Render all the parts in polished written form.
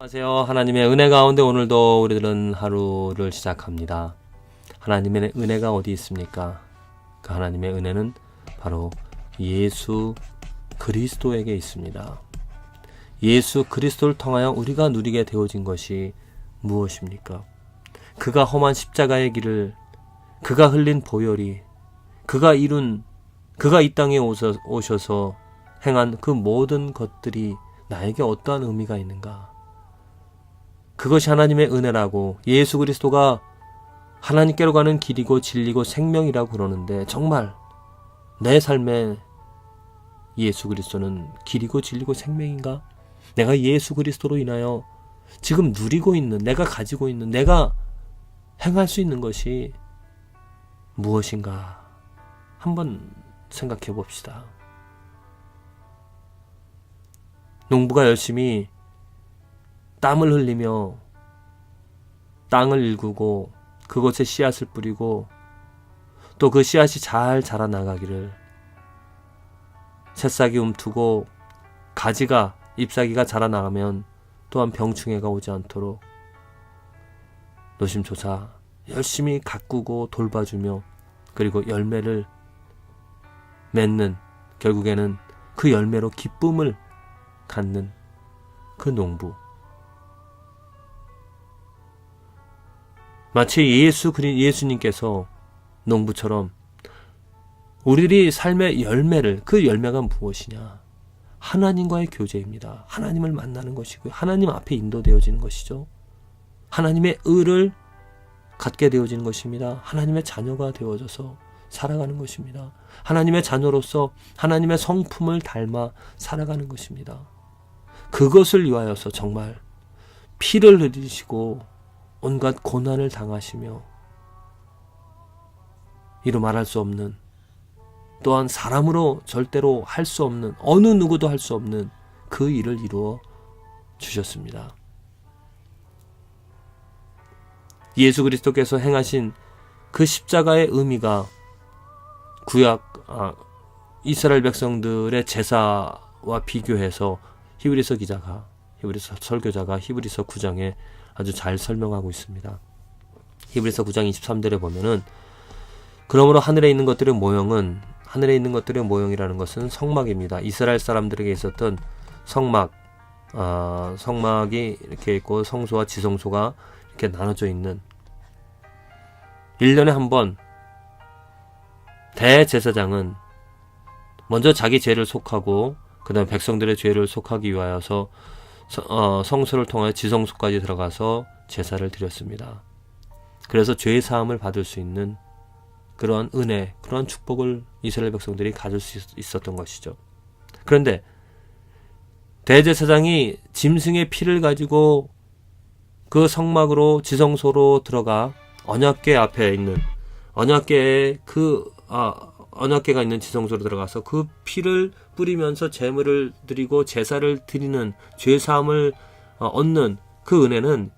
안녕하세요. 하나님의 은혜 가운데 오늘도 우리들은 하루를 시작합니다. 하나님의 은혜가 어디 있습니까? 그 하나님의 은혜는 바로 예수 그리스도에게 있습니다. 예수 그리스도를 통하여 우리가 누리게 되어진 것이 무엇입니까? 그가 험한 십자가의 길을, 그가 흘린 보혈이, 그가 이 땅에 오셔서 행한 그 모든 것들이 나에게 어떠한 의미가 있는가? 그것이 하나님의 은혜라고, 예수 그리스도가 하나님께로 가는 길이고 진리고 생명이라고 그러는데, 정말 내 삶에 예수 그리스도는 길이고 진리고 생명인가? 내가 예수 그리스도로 인하여 지금 누리고 있는, 내가 가지고 있는, 내가 행할 수 있는 것이 무엇인가? 한번 생각해 봅시다. 농부가 열심히 땀을 흘리며 땅을 일구고 그곳에 씨앗을 뿌리고 또 그 씨앗이 잘 자라나가기를, 새싹이 움트고 가지가, 잎사귀가 자라나가면 또한 병충해가 오지 않도록 노심초사 열심히 가꾸고 돌봐주며, 그리고 열매를 맺는, 결국에는 그 열매로 기쁨을 갖는 그 농부. 마치 예수님께서 농부처럼 우리들이 삶의 열매를, 그 열매가 무엇이냐? 하나님과의 교제입니다. 하나님을 만나는 것이고요. 하나님 앞에 인도되어지는 것이죠. 하나님의 의를 갖게 되어지는 것입니다. 하나님의 자녀가 되어져서 살아가는 것입니다. 하나님의 자녀로서 하나님의 성품을 닮아 살아가는 것입니다. 그것을 위하여서 정말 피를 흘리시고 온갖 고난을 당하시며 이루 말할 수 없는, 또한 사람으로 절대로 할 수 없는, 어느 누구도 할 수 없는 그 일을 이루어 주셨습니다. 예수 그리스도께서 행하신 그 십자가의 의미가 이스라엘 백성들의 제사와 비교해서 히브리서 설교자가 히브리서 9장에 아주 잘 설명하고 있습니다. 히브리서 9장 23절에 보면은, 그러므로 하늘에 있는 것들의 모형이라는 것은 성막입니다. 이스라엘 사람들에게 있었던 성막이 이렇게 있고 성소와 지성소가 이렇게 나눠져 있는, 1년에 한 번 대제사장은 먼저 자기 죄를 속하고 그 다음에 백성들의 죄를 속하기 위하여서 성소를 통하여 지성소까지 들어가서 제사를 드렸습니다. 그래서 죄 사함을 받을 수 있는 그러한 은혜, 그러한 축복을 이스라엘 백성들이 가질 수 있었던 것이죠. 그런데 대제사장이 짐승의 피를 가지고 그 성막으로, 지성소로 들어가 언약궤 앞에 있는, 언약궤가 있는 지성소로 들어가서 그 피를 뿌리면서 제물을 드리고 제사를 드리는, 죄 사함을 얻는 그 은혜는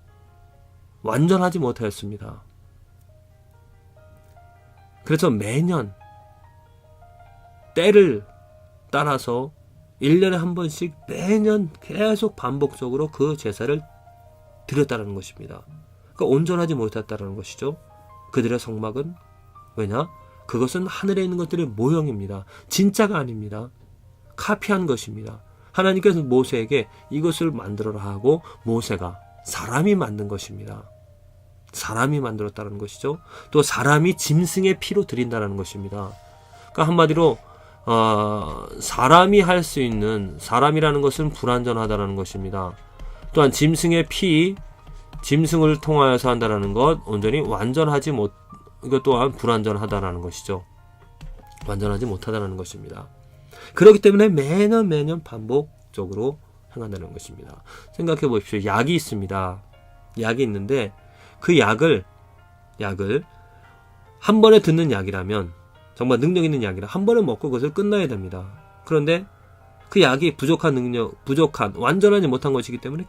완전하지 못하였습니다. 그래서 매년 때를 따라서 1년에 한 번씩 매년 계속 반복적으로 그 제사를 드렸다는 것입니다. 그러니까 온전하지 못했다는 것이죠. 그들의 성막은. 왜냐? 그것은 하늘에 있는 것들의 모형입니다. 진짜가 아닙니다. 카피한 것입니다. 하나님께서 모세에게 이것을 만들어라 하고, 모세가, 사람이 만든 것입니다. 사람이 만들었다는 것이죠. 또 사람이 짐승의 피로 드린다는 것입니다. 그러니까 한마디로 사람이 할 수 있는, 사람이라는 것은 불완전하다는 것입니다. 또한 짐승의 피, 짐승을 통하여서 한다는 것, 온전히 완전하지 못, 이것 또한 불완전하다는 것이죠. 완전하지 못하다는 것입니다. 그렇기 때문에 매년 반복적으로 행한다는 것입니다. 생각해 보십시오. 약이 있습니다. 약이 있는데 그 약을 한 번에 듣는 약이라면, 정말 능력 있는 약이라 한 번에 먹고 그것을 끝나야 됩니다. 그런데 그 약이 부족한, 완전하지 못한 것이기 때문에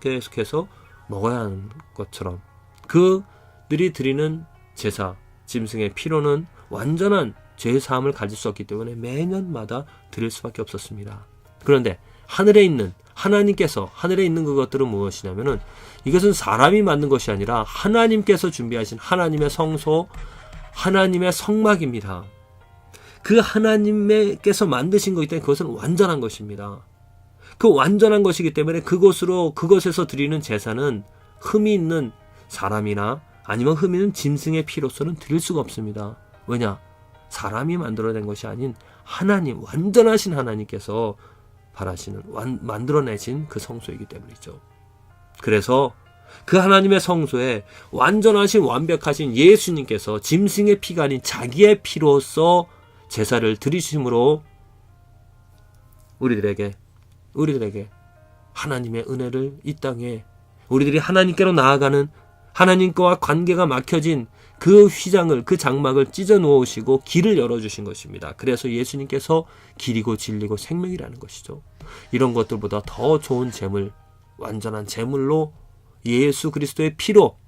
계속해서 먹어야 하는 것처럼, 그들이 드리는 제사, 짐승의 피로는 완전한 죄사함을 가질 수 없기 때문에 매년마다 드릴 수밖에 없었습니다. 그런데 하늘에 있는 하나님께서 하늘에 있는 그것들은 무엇이냐면은 이것은 사람이 만든 것이 아니라 하나님께서 준비하신 하나님의 성소, 하나님의 성막입니다. 그 하나님께서 만드신 것이기 때문에 그것은 완전한 것입니다. 그 완전한 것이기 때문에 그것에서 드리는 제사는 흠이 있는 사람이나 아니면 흠이 있는 짐승의 피로서는 드릴 수가 없습니다. 왜냐? 사람이 만들어낸 것이 아닌 하나님, 완전하신 하나님께서 만들어내신 그 성소이기 때문이죠. 그래서 그 하나님의 성소에 완전하신 완벽하신 예수님께서 짐승의 피가 아닌 자기의 피로서 제사를 드리심으로 우리들에게 하나님의 은혜를 이 땅에 우리들이 하나님께로 나아가는 하나님과 관계가 막혀진 그 휘장을 그 장막을 찢어 놓으시고 길을 열어주신 것입니다. 그래서 예수님께서 길이고 진리고 생명이라는 것이죠. 이런 것들보다 더 좋은 제물, 완전한 제물로 예수 그리스도의 피로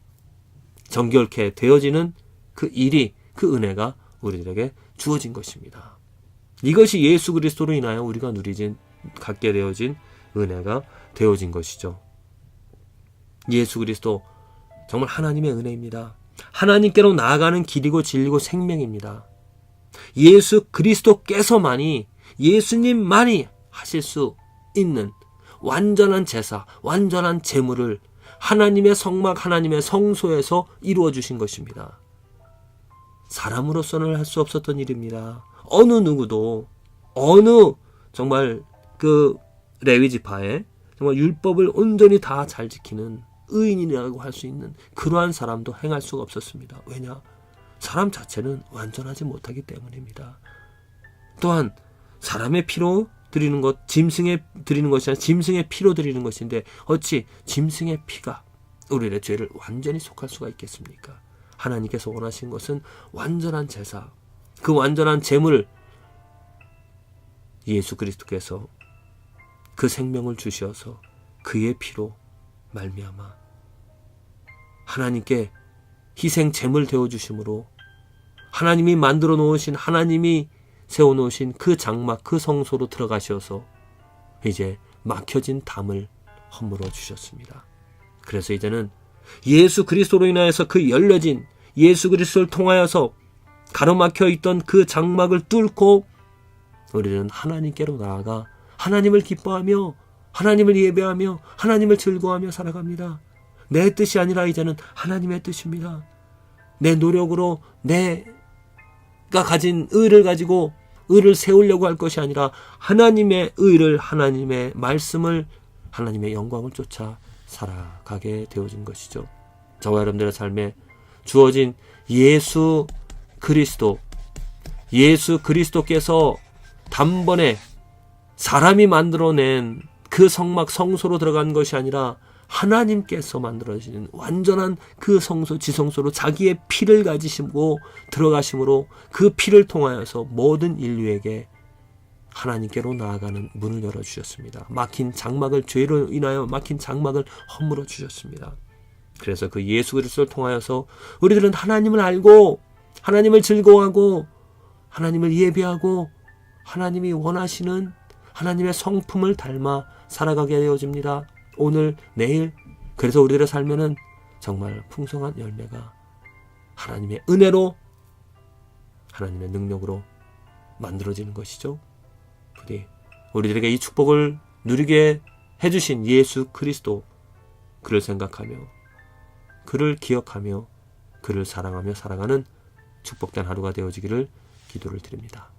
정결케 되어지는 그 일이, 그 은혜가 우리들에게 주어진 것입니다. 이것이 예수 그리스도로 인하여 우리가 갖게 되어진 은혜가 되어진 것이죠. 예수 그리스도 정말 하나님의 은혜입니다. 하나님께로 나아가는 길이고 진리고 생명입니다. 예수 그리스도께서만이, 예수님만이 하실 수 있는 완전한 제사, 완전한 제물을 하나님의 성막, 하나님의 성소에서 이루어 주신 것입니다. 사람으로서는 할 수 없었던 일입니다. 어느 누구도 정말 그 레위 지파에 정말 율법을 온전히 다 잘 지키는 의인이라고 할 수 있는 그러한 사람도 행할 수가 없었습니다. 왜냐? 사람 자체는 완전하지 못하기 때문입니다. 또한 사람의 피로 드리는 것, 짐승의 드리는 것이 아니라 짐승의 피로 드리는 것인데 어찌 짐승의 피가 우리의 죄를 완전히 속할 수가 있겠습니까? 하나님께서 원하신 것은 완전한 제사, 그 완전한 제물을 예수 그리스도께서 그 생명을 주셔서 그의 피로 말미암아 하나님께 희생 제물 되어 주심으로 하나님이 만들어 놓으신, 하나님이 세워 놓으신 그 장막, 그 성소로 들어가셔서 이제 막혀진 담을 허물어 주셨습니다. 그래서 이제는 예수 그리스도로 인하여서 그 열려진, 예수 그리스도를 통하여서 가로막혀 있던 그 장막을 뚫고 우리는 하나님께로 나아가 하나님을 기뻐하며 하나님을 예배하며 하나님을 즐거워하며 살아갑니다. 내 뜻이 아니라 이제는 하나님의 뜻입니다. 내 노력으로 내가 가진 의를 가지고 의를 세우려고 할 것이 아니라 하나님의 의를, 하나님의 말씀을, 하나님의 영광을 쫓아 살아가게 되어진 것이죠. 저와 여러분들의 삶에 주어진 예수 그리스도께서 단번에 사람이 만들어낸 그 성막, 성소로 들어간 것이 아니라 하나님께서 만들어진 완전한 그 성소, 지성소로 자기의 피를 가지시고 들어가심으로 그 피를 통하여서 모든 인류에게 하나님께로 나아가는 문을 열어주셨습니다. 막힌 장막을, 죄로 인하여 막힌 장막을 허물어 주셨습니다. 그래서 그 예수 그리스도를 통하여서 우리들은 하나님을 알고 하나님을 즐거워하고 하나님을 예배하고 하나님이 원하시는 하나님의 성품을 닮아 살아가게 되어집니다. 오늘, 내일. 그래서 우리들의 삶에는 정말 풍성한 열매가 하나님의 은혜로, 하나님의 능력으로 만들어지는 것이죠. 부디 우리들에게 이 축복을 누리게 해주신 예수 그리스도, 그를 생각하며 그를 기억하며 그를 사랑하며 살아가는 축복된 하루가 되어지기를 기도를 드립니다.